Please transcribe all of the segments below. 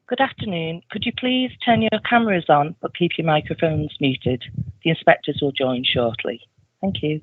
Good afternoon. Could you please turn your cameras on but keep your microphones muted? The inspectors will join shortly. Thank you.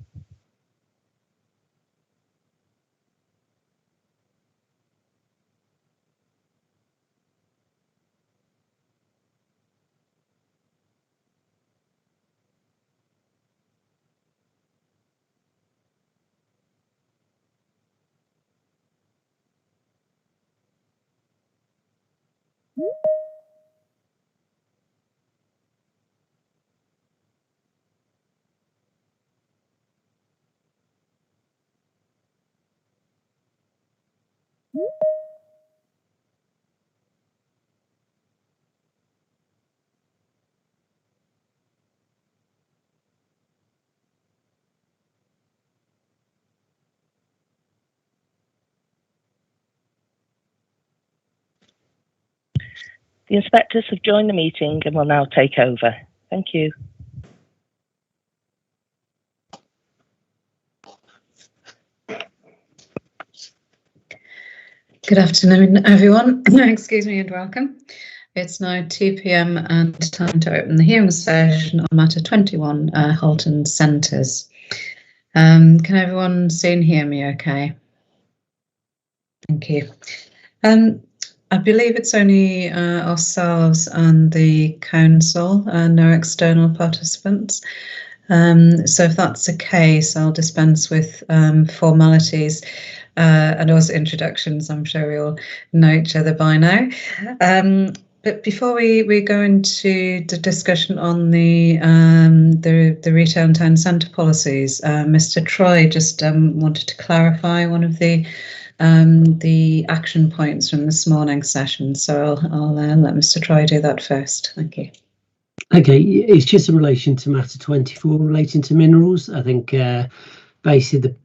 The inspectors have joined the meeting and will now take over. Thank you. Good afternoon, everyone. Excuse me and welcome. It's now 2 p.m. and time to open the hearing session on matter 21, Halton Centres. Can everyone see and hear me okay? Thank you. I believe it's only ourselves and the council, no external participants. So if that's the case, I'll dispense with formalities and also introductions. I'm sure we all know each other by now. But before we go into the discussion on the retail and town centre policies, Mr. Troy just wanted to clarify one of the action points from this morning's session. So I'll let Mr. Troy do that first. Thank you. Okay, it's just in relation to matter 24 relating to minerals. I think basically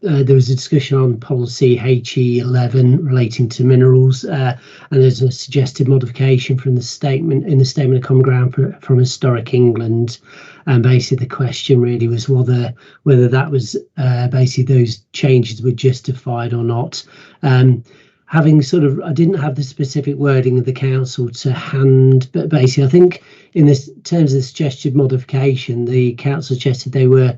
there was a discussion on policy HC1-HC10 relating to minerals, and there's a suggested modification from the statement of common ground from Historic England. And basically the question really was whether that was basically those changes were justified or not. Having I didn't have the specific wording of the council to hand, but basically I think in terms of the suggested modification, the council suggested they were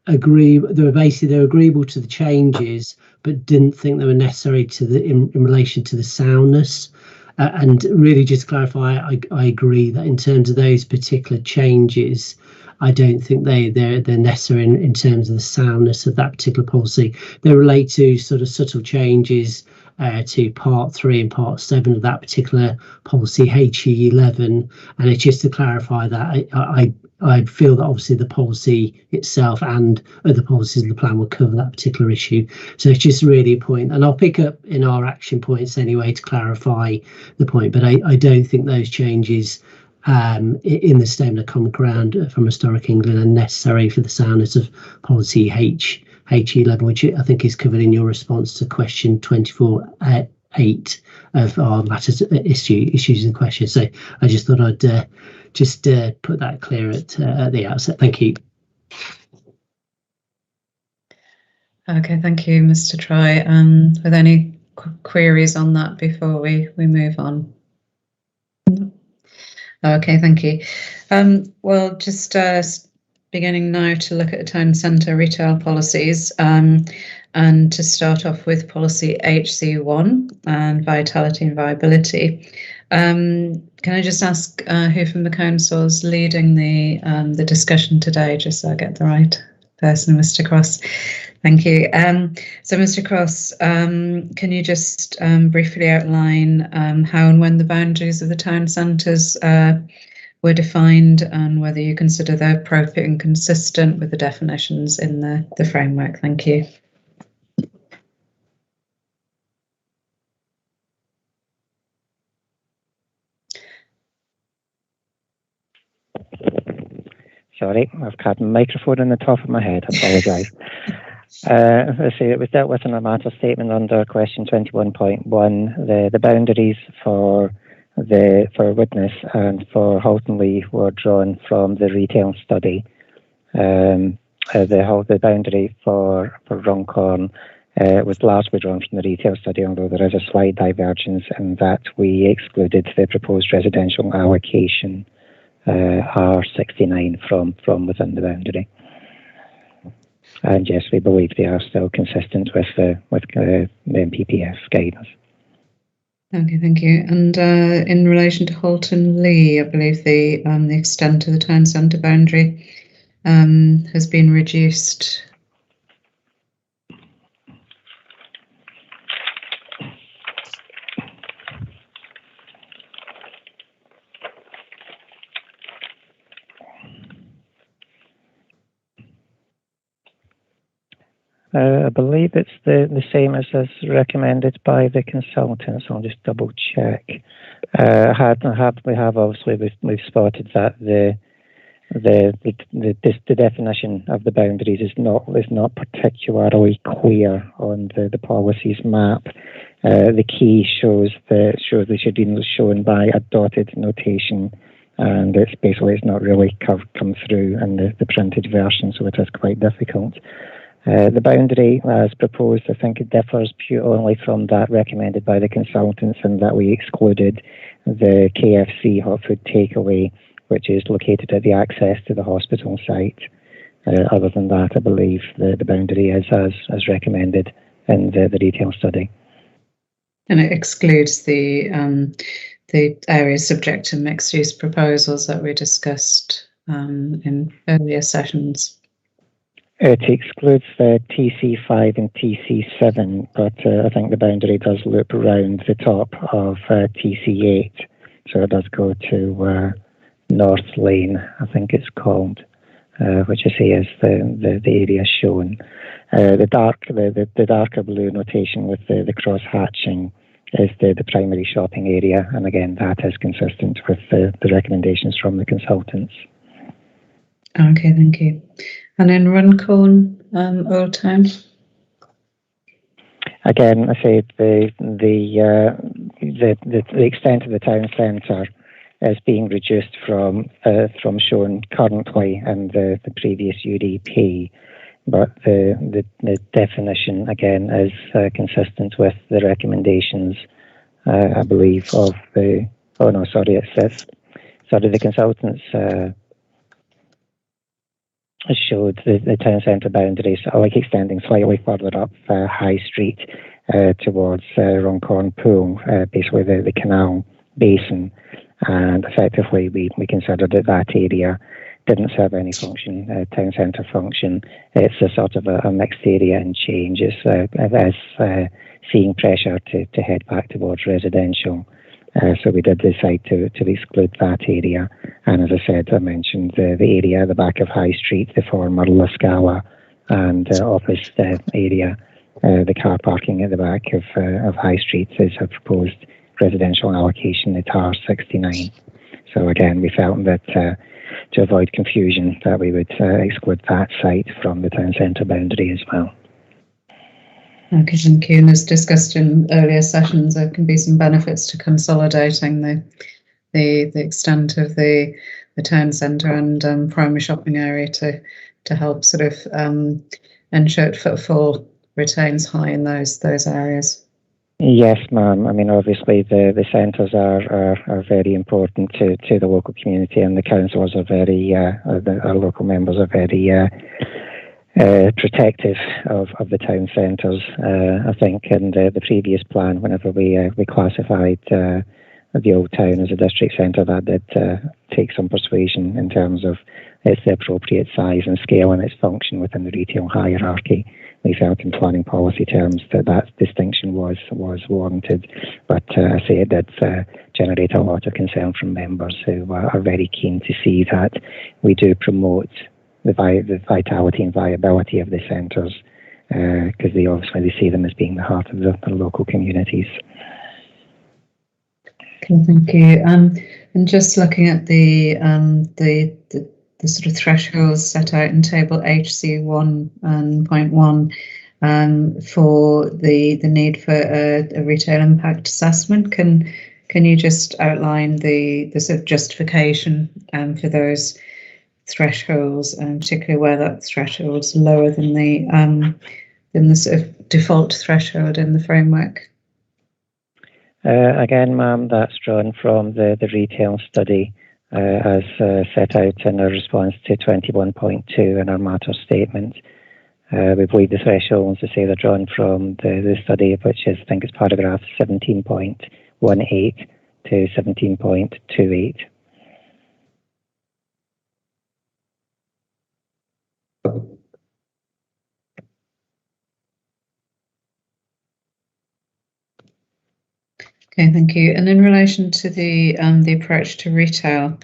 agreeable to the changes, but didn't think they were necessary in relation to the soundness. And really, just to clarify, I agree that in terms of those particular changes, I don't think they're necessary in terms of the soundness of that particular policy. They relate to sort of subtle changes to Part 3 and Part 7 of that particular policy, HC1-HC11, and it's just to clarify that I feel that obviously the policy itself and other policies in the plan will cover that particular issue. So it's just really a point, and I'll pick up in our action points anyway to clarify the point, but I don't think those changes in the statement of common ground from Historic England are necessary for the soundness of policy HC11, which I think is covered in your response to question 24.8 of our matters issues and questions. So I just thought I'd just put that clear at the outset. Thank you. Okay, thank you, Mr. Troy. Are there any queries on that before we move on? Okay, thank you. Well, just beginning now to look at the town centre retail policies, and to start off with policy HC1 and vitality and viability. Can I just ask who from the council is leading the discussion today, just so I get the right person, Mr. Cross? Thank you. So, Mr. Cross, can you just briefly outline how and when the boundaries of the town centres were defined, and whether you consider they're appropriate and consistent with the definitions in the framework? Thank you. Sorry, I've got a microphone on the top of my head. I apologise. Let's see, it was dealt with in a matter statement under question 21.1. The boundaries for Witness and for Halton were drawn from the retail study. The boundary for Runcorn was largely drawn from the retail study, although there is a slight divergence in that we excluded the proposed residential allocation R69 from within the boundary. And yes, we believe they are still consistent with the MPPF guidance. Okay, thank you. And in relation to Halton Lee, I believe the extent of the town centre boundary has been reduced. I believe it's the same as recommended by the consultants. I'll just double check. We have obviously we've spotted that the definition of the boundaries is not particularly clear on the policies map. The key shows they should be shown by a dotted notation, and it's not really come through in the printed version, so it is quite difficult. The boundary, as proposed, I think it differs only from that recommended by the consultants, in that we excluded the KFC hot food takeaway, which is located at the access to the hospital site. Other than that, I believe the boundary is as recommended in the retail study. And it excludes the areas subject to mixed-use proposals that we discussed in earlier sessions. It excludes the TC5 and TC7, but I think the boundary does loop around the top of TC8, so it does go to North Lane, I think it's called, which I say is the area shown. The darker blue notation with the cross hatching is the primary shopping area, and again that is consistent with the recommendations from the consultants. Okay, thank you. And in Runcorn, Old Town? Again, I say the extent of the town centre is being reduced from shown currently in the previous UDP, but the definition again is consistent with the recommendations, I believe, of the. Oh no, sorry, the consultants. Showed the town centre boundaries like extending slightly further up High Street towards Runcorn Pool, basically the canal basin, and effectively we considered that area didn't serve any function, town centre function. It's a sort of a mixed area and change. It's seeing pressure to head back towards residential. So we did decide to exclude that area. And as I mentioned the area at the back of High Street, the former La Scala, and office area, the car parking at the back of High Street is a proposed residential allocation at R69. So again, we felt that to avoid confusion that we would exclude that site from the town centre boundary as well. Okay, thank you. And as discussed in earlier sessions, there can be some benefits to consolidating the extent of the town centre and primary shopping area to help sort of ensure footfall retains high in those areas. Yes, ma'am. I mean, obviously the centres are very important to the local community, and the councillors are very, our local members are very protective of the town centres. I think in the previous plan, whenever we classified the Old Town as a district centre, that did take some persuasion in terms of it's the appropriate size and scale and its function within the retail hierarchy. We felt in planning policy terms that distinction was warranted, but I say it did generate a lot of concern from members who are very keen to see that we do promote the vitality and viability of the centres, because they obviously see them as being the heart of the local communities. Okay, thank you. And just looking at the sort of thresholds set out in table HC1-1 for the need for a retail impact assessment, can you just outline the sort of justification for those thresholds, and particularly where that threshold's lower than the sort of default threshold in the framework? Again, ma'am, that's drawn from the retail study as set out in our response to 21.2 in our matter statement. We believe the thresholds, to say, they're drawn from the study, which is, I think, is paragraph 17.18 to 17.28. Okay, thank you. And in relation to the approach to retail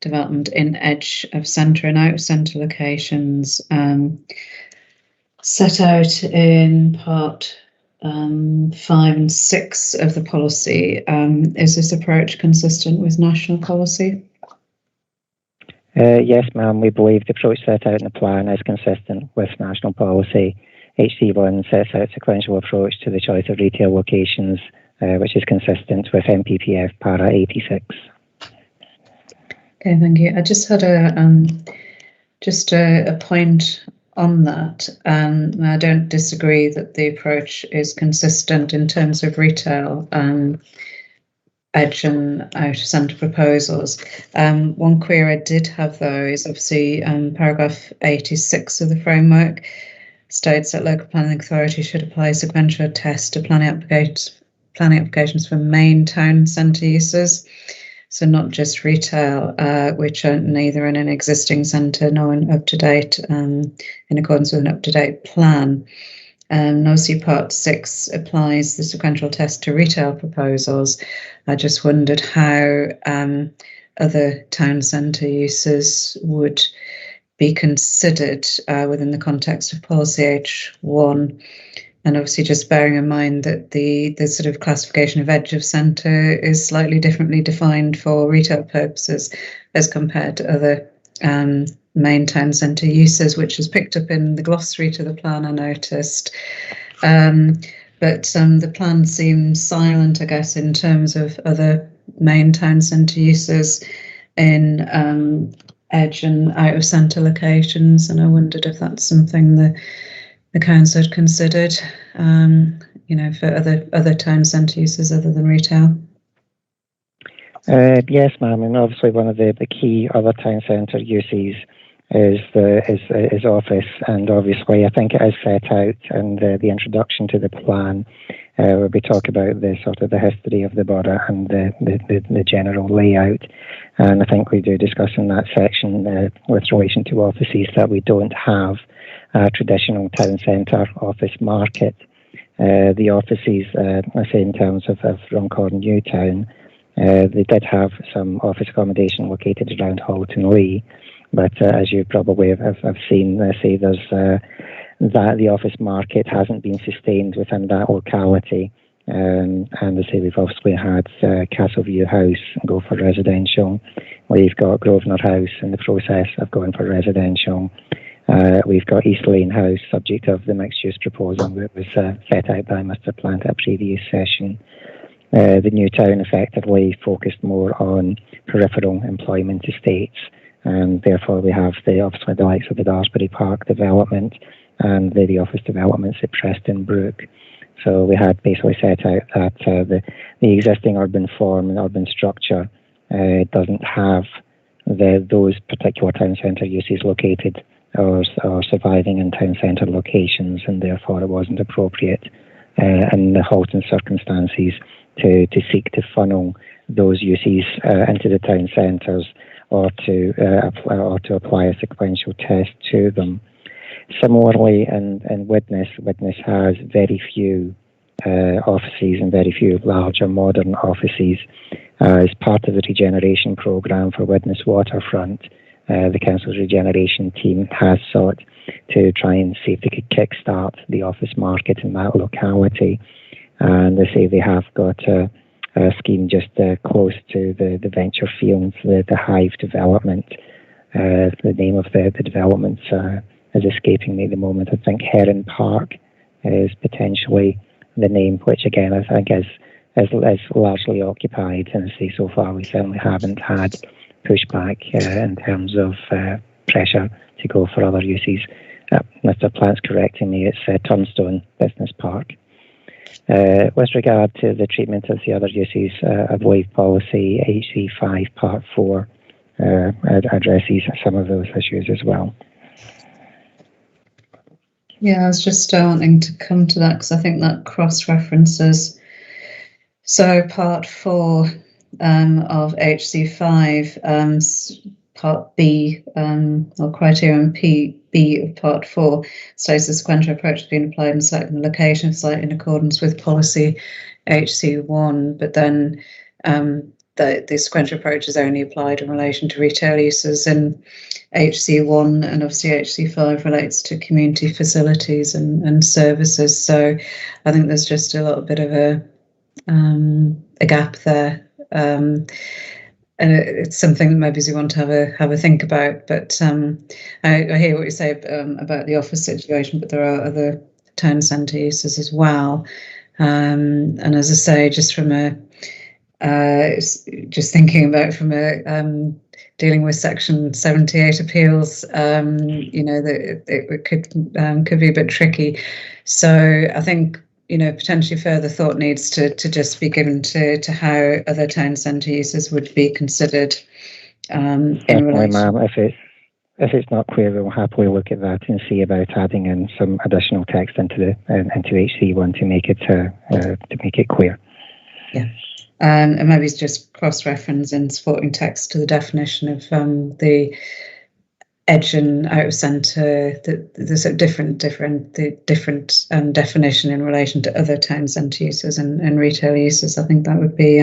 development in edge of centre and out of centre locations, set out in part 5 and 6 of the policy, is this approach consistent with national policy? Yes, ma'am, we believe the approach set out in the plan is consistent with national policy. HC1 sets out a sequential approach to the choice of retail locations, which is consistent with MPPF para 86. Okay, thank you. I just had a point on that. I don't disagree that the approach is consistent in terms of retail edge and out of centre proposals. One query I did have, though, is obviously paragraph 86 of the framework states that local planning authority should apply a sequential test to planning applications for main town centre uses. So not just retail, which are neither in an existing centre nor in up-to-date, in accordance with an up-to-date plan. Obviously part 6 applies the sequential test to retail proposals. I just wondered how other town centre uses would be considered within the context of policy H1. And obviously just bearing in mind that the sort of classification of edge of centre is slightly differently defined for retail purposes as compared to other main town centre uses, which is picked up in the glossary to the plan, I noticed. But the plan seems silent, I guess, in terms of other main town centre uses in edge and out of centre locations. And I wondered if that's something the council had considered, for other town centre uses other than retail. Yes, ma'am, and obviously one of the key other town centre uses is office, and obviously I think it is set out in the introduction to the plan, where we talk about the sort of the history of the borough and the general layout, and I think we do discuss in that section with relation to offices that we don't have a traditional town centre office market. The offices, I say in terms of Runcorn Newtown, they did have some office accommodation located around Halton Lee, but as you probably have seen, say there's that the office market hasn't been sustained within that locality. And I say we've obviously had Castleview House go for residential. We've got Grosvenor House in the process of going for residential. We've got East Lane House, subject of the mixed-use proposal that was set out by Mr. Plant at a previous session. The new town effectively focused more on peripheral employment estates, and therefore we have obviously the likes of the Daresbury Park development and the office developments at Preston Brook. So we had basically set out that the existing urban form and urban structure doesn't have those particular town centre uses located or surviving in town centre locations, and therefore it wasn't appropriate in the Halton circumstances to seek to funnel those uses into the town centres or to apply a sequential test to them. Similarly, in Widnes has very few offices and very few larger modern offices. As part of the regeneration programme for Widnes Waterfront, the council's regeneration team has sought to try and see if they could kickstart the office market in that locality. And they say they have got a scheme just close to the venture fields, the Hive development. The name of the development is escaping me at the moment. I think Heron Park is potentially the name, which again I think is largely occupied. And I say so far we certainly haven't had pushback in terms of pressure to go for other uses. Mr. Platt's correcting me, it's Turnstone Business Park. With regard to the treatment of the other uses, I believe policy HC5 Part 4 addresses some of those issues as well. Yeah, I was just wanting to come to that because I think that cross-references. So Part 4 of HC5, Part B, or Criterion B of Part 4, states the sequential approach has been applied in selecting the location of site in accordance with policy HC1, but then the sequential approach is only applied in relation to retail uses in HC1, and obviously HC5 relates to community facilities and services. So I think there's just a little bit of a gap there, and it's something that maybe we want to have a think about. But I hear what you say about the office situation, but there are other town centre uses as well. And as I say, just from just thinking about from dealing with Section 78 appeals, that it could be a bit tricky. So I think, potentially further thought needs to just be given to how other town centre uses would be considered in relation. Ma'am, if it's not clear, we'll happily look at that and see about adding in some additional text into HC1 to make it clear. Yeah. And maybe it's just cross-reference in supporting text to the definition of the edge and out of centre, the sort of different definition in relation to other town centre uses and retail uses. I think that would be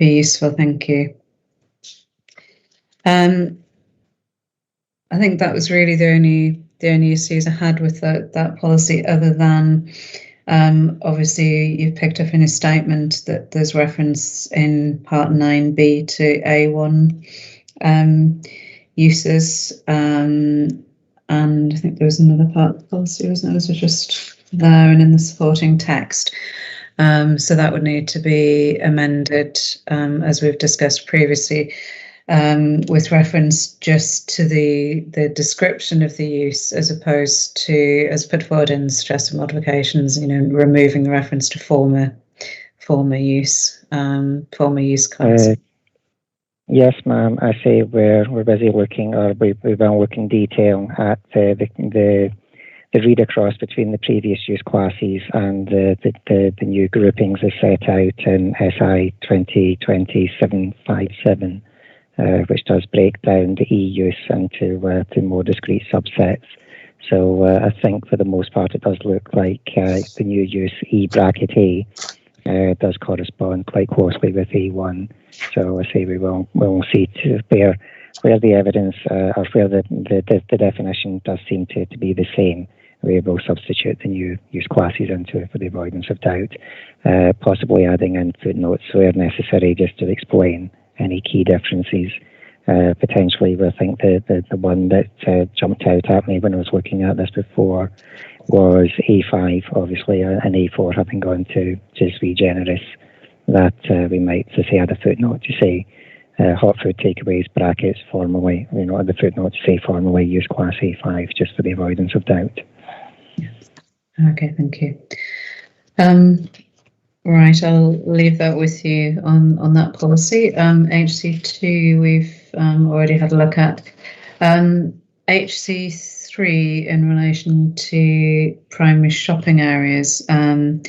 useful. Thank you. I think that was really the only issues I had with that policy, other than obviously you've picked up in a statement that there's reference in Part 9B to A1 uses, and I think there was another part of the policy, wasn't it? It was just there and in the supporting text. So that would need to be amended, as we've discussed previously, with reference just to the description of the use, as opposed to, as put forward in suggested modifications, removing the reference to former use class. Yes, ma'am. I say we're busy looking, or we've been looking detail at the read across between the previous use classes and the new groupings as set out in SI 2020-757. Which does break down the e-use into more discrete subsets. So I think for the most part it does look like the new use E bracket A does correspond quite closely with E1. So I say we'll see where the evidence or where the definition does seem to be the same. We will substitute the new use classes into it for the avoidance of doubt, possibly adding in footnotes where necessary just to explain any key differences. Potentially, I think the one that jumped out at me when I was looking at this before was A5, obviously, and A4 having gone to sui generis, that we might say add a footnote to say hot food takeaways brackets formally, the footnote to say formally use class A5 just for the avoidance of doubt. Okay, thank you. Right, I'll leave that with you on that policy. HC2 we've already had a look at. HC3 in relation to primary shopping areas. Again,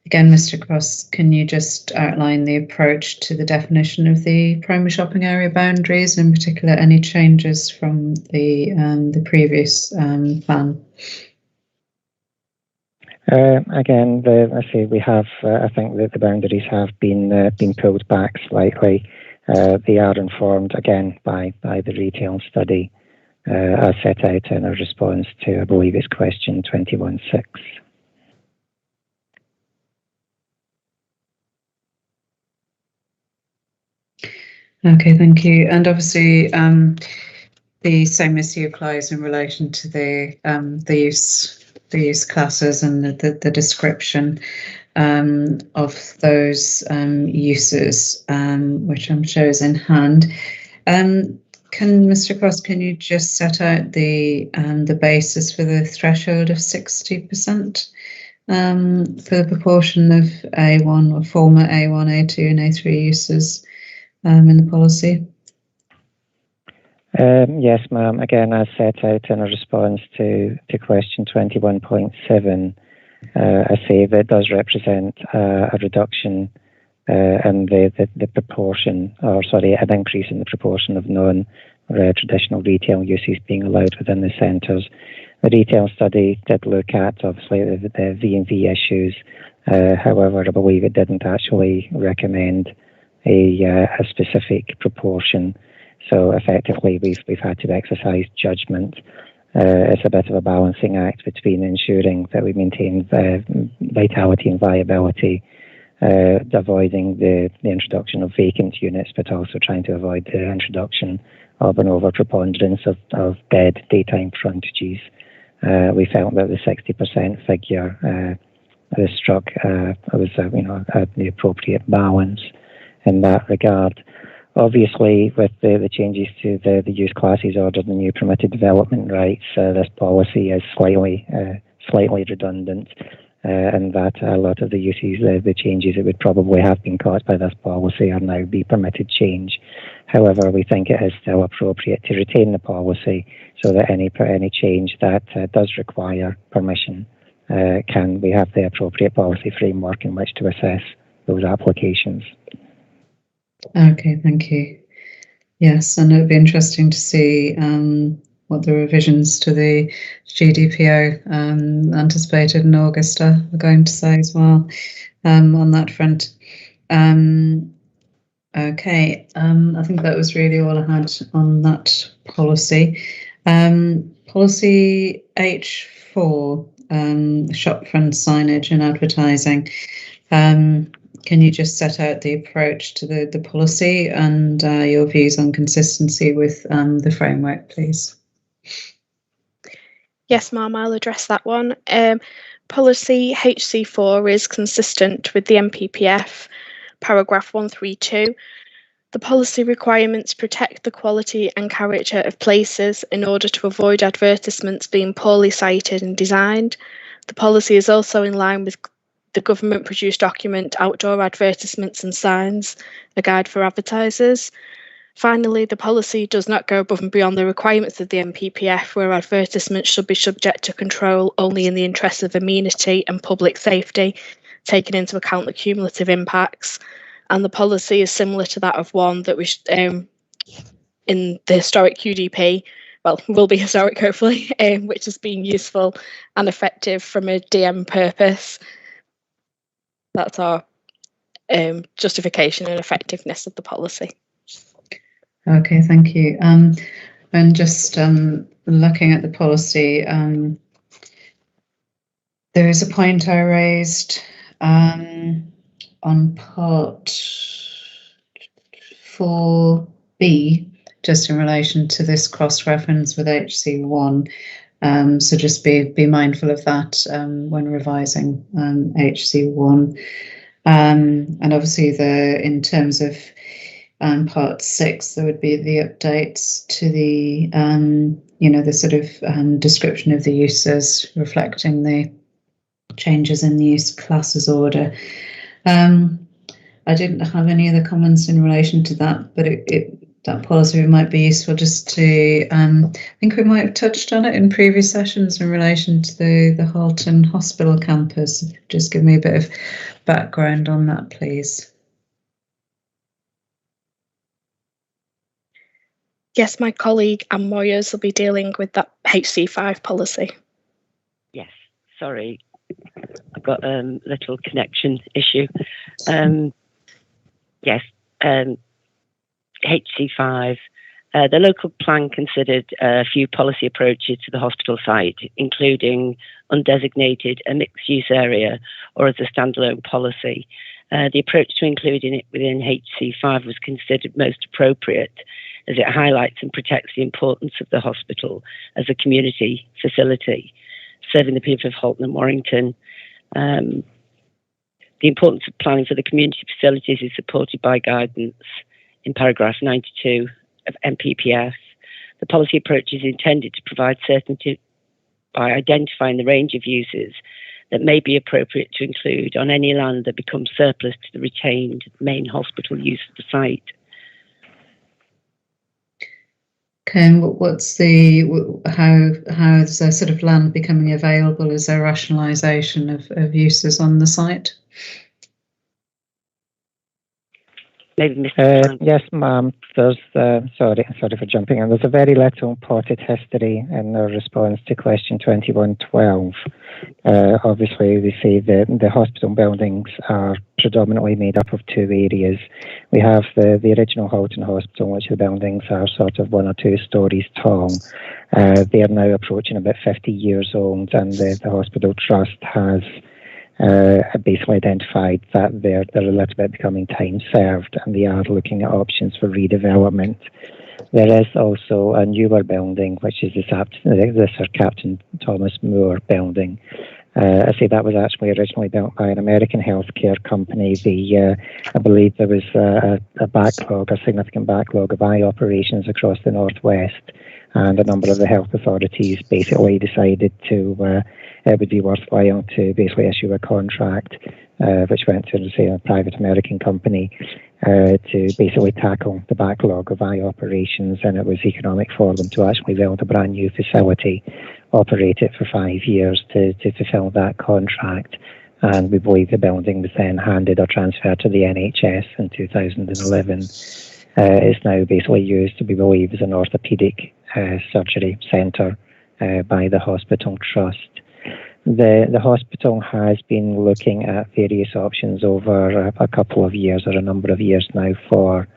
Mr. Cross, can you just outline the approach to the definition of the primary shopping area boundaries, in particular any changes from the previous plan? Again, I say we have. I think that the boundaries have been pulled back slightly. They are informed again by the retail study, as set out in our response to, I believe it's question 21.6. Okay, thank you. And obviously, the same issue applies in relation to the use classes and the description of those uses, which I'm shows in hand. Mr. Cross, can you just set out the basis for the threshold of 60% for the proportion of A1 or former A1, A2 and A3 uses in the policy? Yes, ma'am. Again, as set out in a response to question 21.7, I say that does represent a reduction in the proportion, or sorry, an increase in the proportion of non-traditional retail uses being allowed within the centres. The retail study did look at, obviously, the V&V issues. However, I believe it didn't actually recommend a specific proportion. So effectively, we've had to exercise judgment. It's a bit of a balancing act between ensuring that we maintain vitality and viability, avoiding the introduction of vacant units, but also trying to avoid the introduction of an overpreponderance of bed daytime frontages. We felt that the 60% figure was struck was the appropriate balance in that regard. Obviously, with the changes to the use classes order, the new permitted development rights, this policy is slightly redundant, and that a lot of the uses, the changes that would probably have been caused by this policy are now be permitted change. However, we think it is still appropriate to retain the policy so that any change that does require permission we have the appropriate policy framework in which to assess those applications. Okay, thank you. Yes, and it would be interesting to see what the revisions to the GDPR anticipated in August are going to say as well on that front. Okay, I think that was really all I had on that policy. Policy H4, shopfront signage and advertising. Can you just set out the approach to the policy and your views on consistency with the framework, please? Yes, ma'am, I'll address that one. Policy HC4 is consistent with the MPPF, paragraph 132. The policy requirements protect the quality and character of places in order to avoid advertisements being poorly cited and designed. The policy is also in line with the government-produced document Outdoor Advertisements and Signs, a guide for advertisers. Finally, the policy does not go above and beyond the requirements of the MPPF, where advertisements should be subject to control only in the interests of amenity and public safety, taking into account the cumulative impacts. And the policy is similar to that of one that was in the historic QDP, well, will be historic hopefully, which has been useful and effective from a DM purpose. That's our justification and effectiveness of the policy. Okay, thank you. And just looking at the policy, there is a point I raised on part 4B, just in relation to this cross-reference with HC1. So just be mindful of that when revising HC1. And obviously, in terms of part 6, there would be the updates to the the sort of description of the uses, reflecting the changes in the use classes order. I didn't have any other comments in relation to that, but that policy might be useful just to, I think we might have touched on it in previous sessions in relation to the Halton Hospital campus. Just give me a bit of background on that, please. Yes, my colleague Anne Moyers will be dealing with that HC5 policy. Yes, sorry, I've got a little connection issue. Yes, HC5, the local plan considered a few policy approaches to the hospital site, including undesignated, a mixed-use area, or as a standalone policy. The approach to including it within HC5 was considered most appropriate, as it highlights and protects the importance of the hospital as a community facility, serving the people of Halton and Warrington. The importance of planning for the community facilities is supported by guidance in paragraph 92 of MPPF. The policy approach is intended to provide certainty by identifying the range of uses that may be appropriate to include on any land that becomes surplus to the retained main hospital use of the site. Okay, and how is the sort of land becoming available? Is there rationalisation of uses on the site? Maybe Mr. Yes, ma'am. There's sorry for jumping in. There's a very little potted history in our response to question 2112. Obviously, we say that the hospital buildings are predominantly made up of two areas. We have the original Halton Hospital, which the buildings are sort of 1 or 2 stories tall. They are now approaching about 50 years old, and the hospital trust has basically identified that they're a little bit becoming time served, and they are looking at options for redevelopment. There is also a newer building, which is the Sir Captain Thomas Moore building. I say that was actually originally built by an American healthcare company. I believe there was a significant backlog of eye operations across the northwest, and a number of the health authorities basically decided it would be worthwhile to basically issue a contract, which went to, say, a private American company, to basically tackle the backlog of eye operations, and it was economic for them to actually build a brand new facility, operate it for 5 years to fulfill that contract. And we believe the building was then handed or transferred to the NHS in 2011. It's now basically used, we believe, as an orthopaedic surgery centre by the hospital trust. The hospital has been looking at various options over a couple of years, or a number of years now, for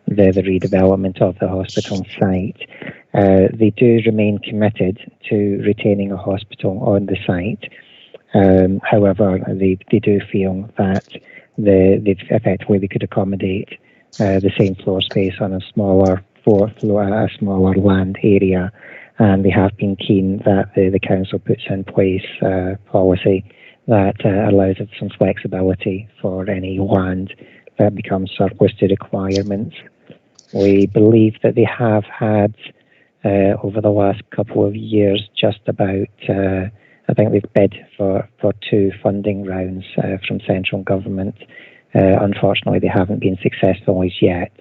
the redevelopment of the hospital site. They do remain committed to retaining a hospital on the site. However, they do feel that they could accommodate the same floor space on a smaller land area, and they have been keen that the council puts in place policy that allows it some flexibility for any land that becomes surplus to requirements. We believe that they have had, over the last couple of years, just about, I think they've bid for 2 funding rounds from central government. Unfortunately, they haven't been successful as yet.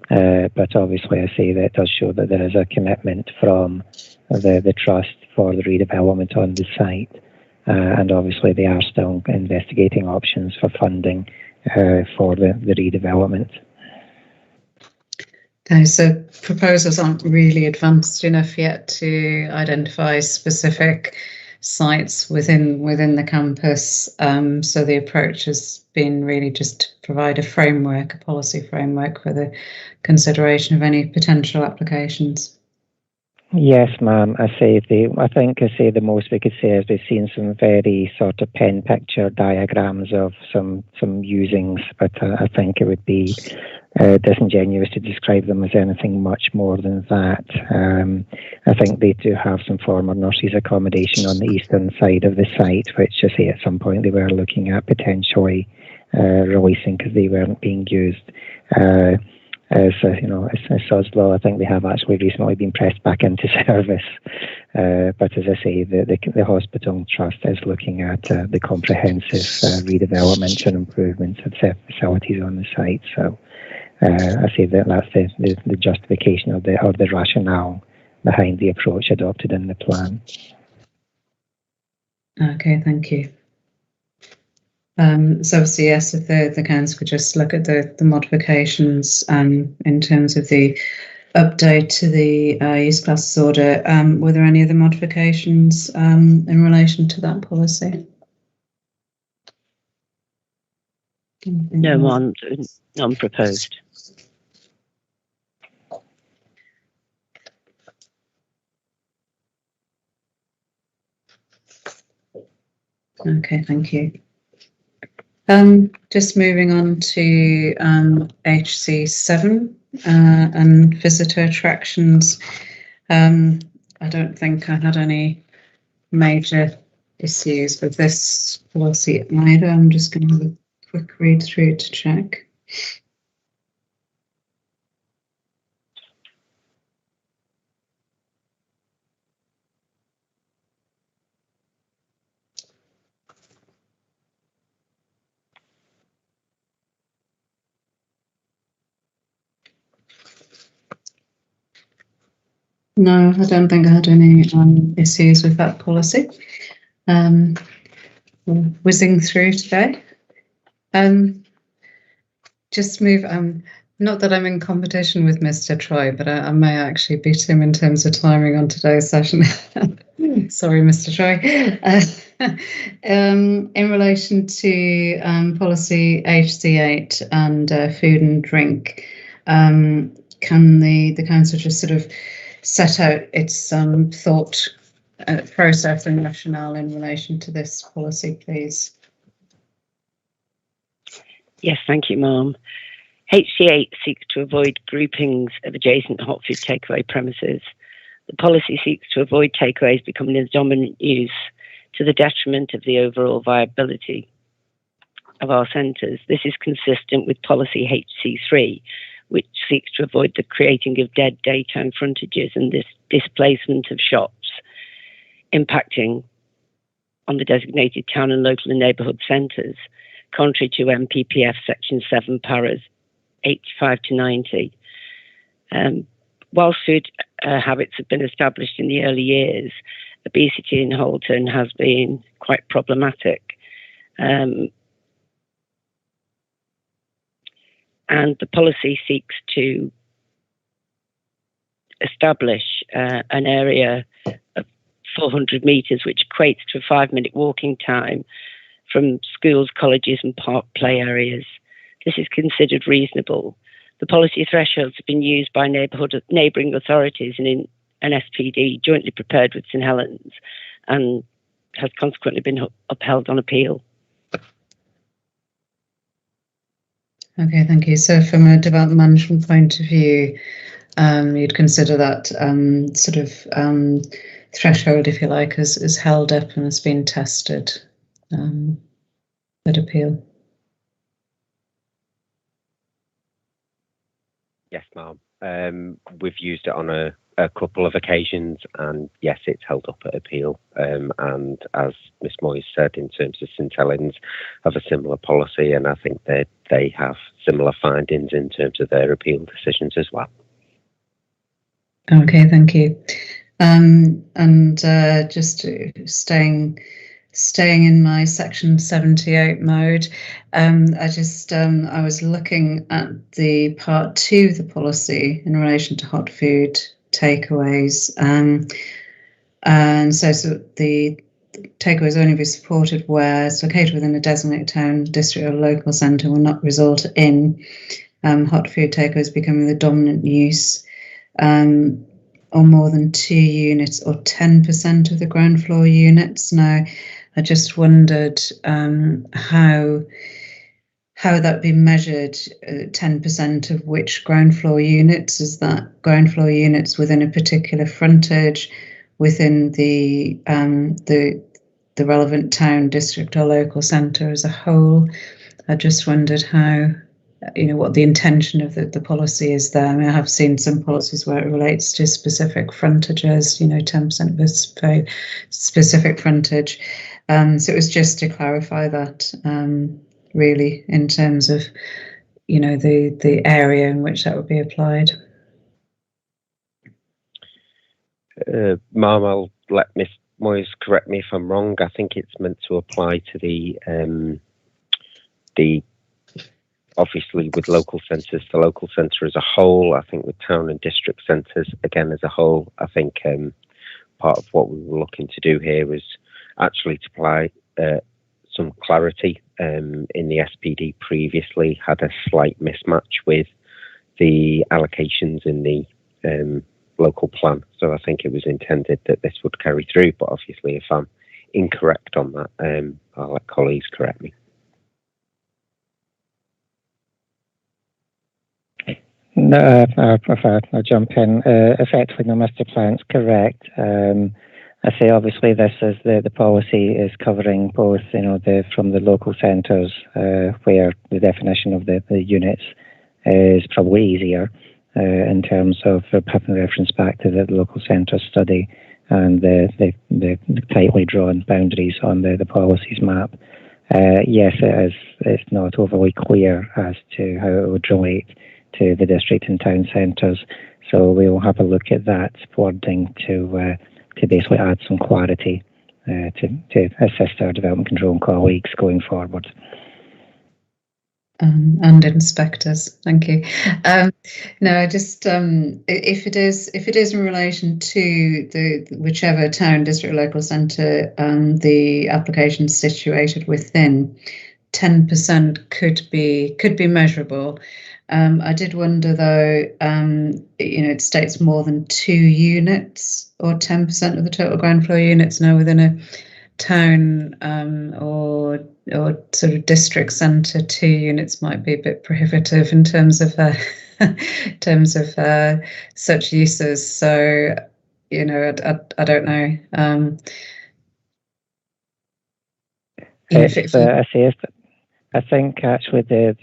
But obviously, I say that it does show that there is a commitment from the trust for the redevelopment on the site. And obviously, they are still investigating options for funding for the redevelopment. Okay, so proposals aren't really advanced enough yet to identify specific sites within the campus. So the approach has been really just to provide a framework, a policy framework for the consideration of any potential applications. Yes, ma'am. I think the most we could say is we've seen some very sort of pen picture diagrams of some usings, but I think it would be disingenuous to describe them as anything much more than that. I think they do have some former nurses' accommodation on the eastern side of the site, which I say at some point they were looking at potentially releasing because they weren't being used. As Sod's Law, I think they have actually recently been pressed back into service. But as I say, the hospital trust is looking at the comprehensive redevelopment and improvements of facilities on the site. So I say that's the justification or the rationale behind the approach adopted in the plan. Okay, thank you. So obviously, yes, if the council could just look at the modifications in terms of the update to the use classes order. Were there any other modifications in relation to that policy? No, none proposed. Okay, thank you. Just moving on to HC7 and visitor attractions. I don't think I had any major issues with this policy either. I'm just going to have a quick read through to check. No, I don't think I had any issues with that policy. Whizzing through today. Just move. Not that I'm in competition with Mr. Troy, but I may actually beat him in terms of timing on today's session. Sorry, Mr. Troy. In relation to policy HC8 and food and drink, can the council just sort of set out its thought process and rationale in relation to this policy, please? Yes, thank you, Ma'am. HC8 seeks to avoid groupings of adjacent hot food takeaway premises. The policy seeks to avoid takeaways becoming the dominant use to the detriment of the overall viability of our centres. This is consistent with policy HC3, which seeks to avoid the creating of dead daytime frontages and this displacement of shops, impacting on the designated town and local and neighbourhood centres, contrary to MPPF Section 7, paras 85 to 90. Whilst food habits have been established in the early years, obesity in Halton has been quite problematic. And the policy seeks to establish an area of 400 metres, which equates to a 5-minute walking time from schools, colleges and park play areas. This is considered reasonable. The policy thresholds have been used by neighbouring authorities and in an SPD jointly prepared with St Helens and has consequently been upheld on appeal. Okay, thank you. So from a development management point of view, you'd consider that sort of threshold, if you like, is held up and has been tested at appeal? Yes, ma'am. We've used it on a couple of occasions, and yes, it's held up at appeal. And as Ms Moyes said, in terms of St Helens, have a similar policy, and I think that they have similar findings in terms of their appeal decisions as well. Okay, thank you. And just staying in my section 78 mode, I was looking at the part 2 of the policy in relation to hot food takeaways, and so the takeaways only be supported where it's located within a designated town, district or local centre, will not result in hot food takeaways becoming the dominant use, or more than 2 units or 10% of the ground floor units. Now, I just wondered how that be measured. 10% of which ground floor units? Is that ground floor units within a particular frontage, within the relevant town, district or local centre as a whole? I just wondered how, what the intention of the policy is there. I mean, I have seen some policies where it relates to specific frontages, 10% of a very specific frontage. So it was just to clarify that, really, in terms of, the area in which that would be applied. Ma'am, I'll let Ms Moyes correct me if I'm wrong. I think it's meant to apply to the obviously with local centres, the local centre as a whole. I think with town and district centres, again, as a whole. I think part of what we were looking to do here was actually to apply some clarity. In the SPD previously had a slight mismatch with the allocations in the local plan. So I think it was intended that this would carry through, but obviously if I'm incorrect on that, I'll let colleagues correct me. No, I'll jump in. Effectively, the master plan's correct. I say obviously this is the policy is covering both, from the local centres where the definition of the units is probably easier in terms of having reference back to the local centre study and the tightly drawn boundaries on the policies map. Yes, it's not overly clear as to how it would relate to the district and town centres. So we'll have a look at that wording to basically add some clarity to assist our development control colleagues going forward. And inspectors, thank you. No, just if it is in relation to the whichever town, district, local centre the application is situated within, 10% could be measurable. I did wonder though, it states more than 2 units or 10% of the total ground floor units now within a town or sort of district centre. 2 units might be a bit prohibitive in terms of such uses. So I don't know. I think actually the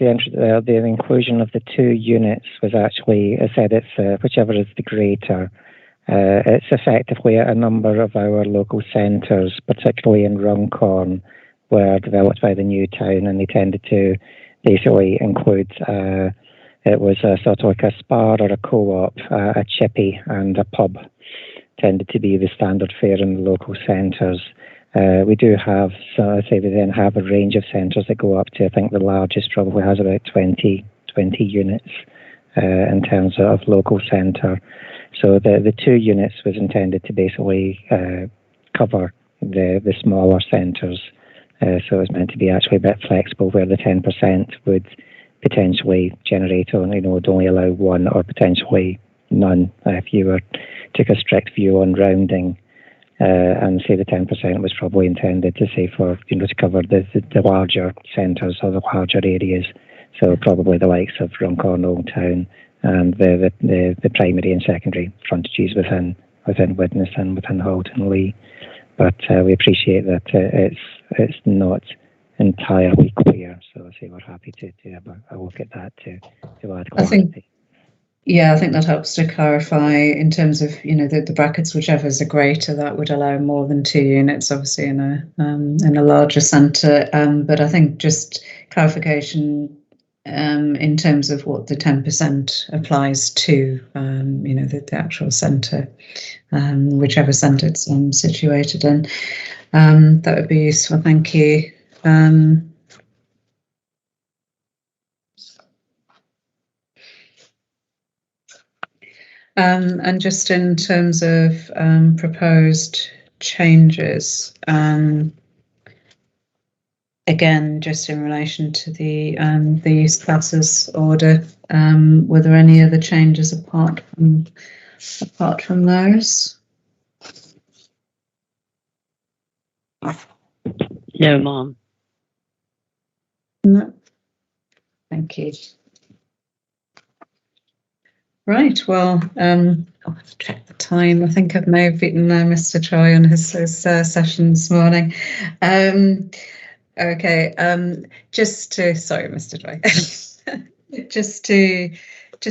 inclusion of the 2 units was actually, I said it's whichever is the greater. It's effectively a number of our local centres, particularly in Runcorn, were developed by the new town, and they tended to basically include, it was a sort of like a spa or a co-op, a chippy and a pub tended to be the standard fare in the local centres. We do have, so I say we then have a range of centres that go up to, I think the largest probably has about 20 units in terms of local centre. So the 2 units was intended to basically cover the smaller centres. So it's meant to be actually a bit flexible, where the 10% would potentially generate would only allow 1 or potentially none if you took a strict view on rounding. And say the 10% was probably intended to say for to cover the larger centres or the larger areas, so probably the likes of Runcorn, Old Town, and the primary and secondary frontages within Widnes and within Halton Lee. But we appreciate that it's not entirely clear, so I say we're happy to have a look at that to add clarity. I think that helps to clarify in terms of the brackets, whichever is the greater, that would allow more than 2 units, obviously in a larger centre. But I think just clarification in terms of what the 10% applies to, the actual centre, whichever centre it's situated in. That would be useful. Thank you. And just in terms of proposed changes, again, just in relation to the use classes order, were there any other changes apart from those? No, Mom. No. Thank you. Right, well, I'll have to check the time. I think I may have beaten Mr. Troy on his session this morning. Okay, sorry, Mr. Troy, just to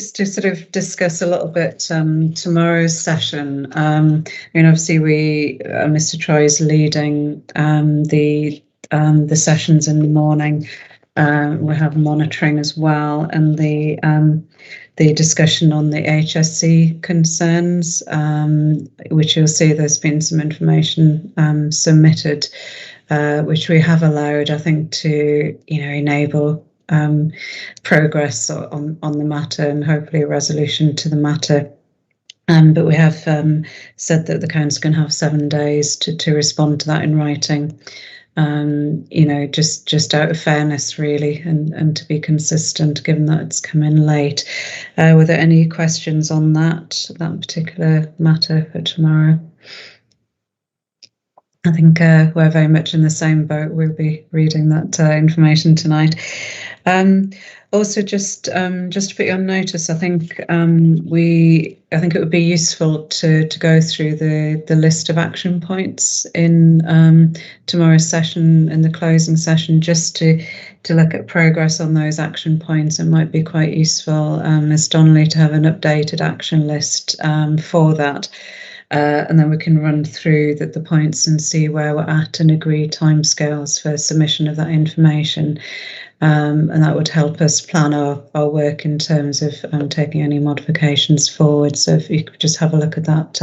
sort of discuss a little bit tomorrow's session. Obviously Mr. Troy is leading the sessions in the morning. We have monitoring as well, and the discussion on the HSC concerns, which you'll see there's been some information submitted, which we have allowed, I think, to enable progress on the matter and hopefully a resolution to the matter. But we have said that the council can have 7 days to respond to that in writing. Just out of fairness, really, and to be consistent, given that it's come in late. Were there any questions on that particular matter for tomorrow? I think we're very much in the same boat. We'll be reading that information tonight. Also, just to put you on notice, I think it would be useful to go through the list of action points in tomorrow's session, in the closing session, just to look at progress on those action points. It might be quite useful, Ms. Donnelly, to have an updated action list for that. and then we can run through the points and see where we're at and agree timescales for submission of that information. And that would help us plan our work in terms of taking any modifications forward. So if you could just have a look at that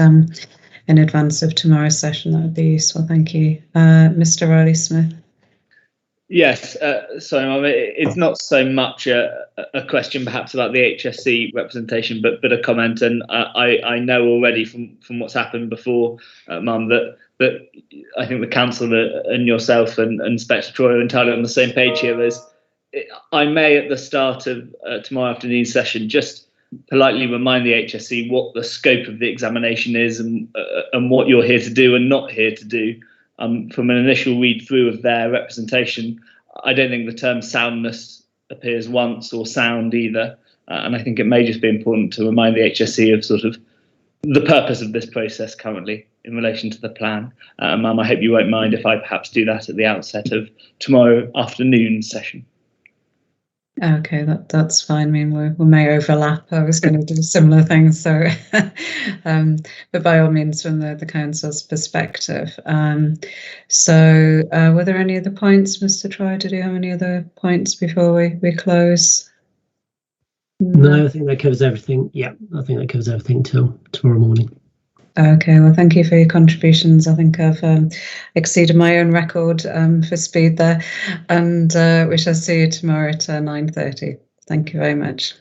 in advance of tomorrow's session, that would be useful. Thank you. Mr. Riley-Smith. Yes, sorry, Mum, it's not so much a question perhaps about the HSC representation, but a comment. And I know already from what's happened before, Mum, that I think the council and yourself and Inspector Troy are entirely on the same page here. As I may, at the start of tomorrow afternoon's session, just politely remind the HSC what the scope of the examination is and what you're here to do and not here to do. From an initial read through of their representation, I don't think the term soundness appears once, or sound either. And I think it may just be important to remind the HSC of sort of the purpose of this process currently in relation to the plan. Mum, I hope you won't mind if I perhaps do that at the outset of tomorrow afternoon's session. Okay, that's fine. I mean, we may overlap. I was going to do similar things, so but by all means, from the council's perspective. So, were there any other points, Mr. Troy? Did you have any other points before we close? No, I think that covers everything. Yeah, I think that covers everything till tomorrow morning. Okay, well, thank you for your contributions. I think I've exceeded my own record for speed there, and we shall see you tomorrow at 9:30. Thank you very much.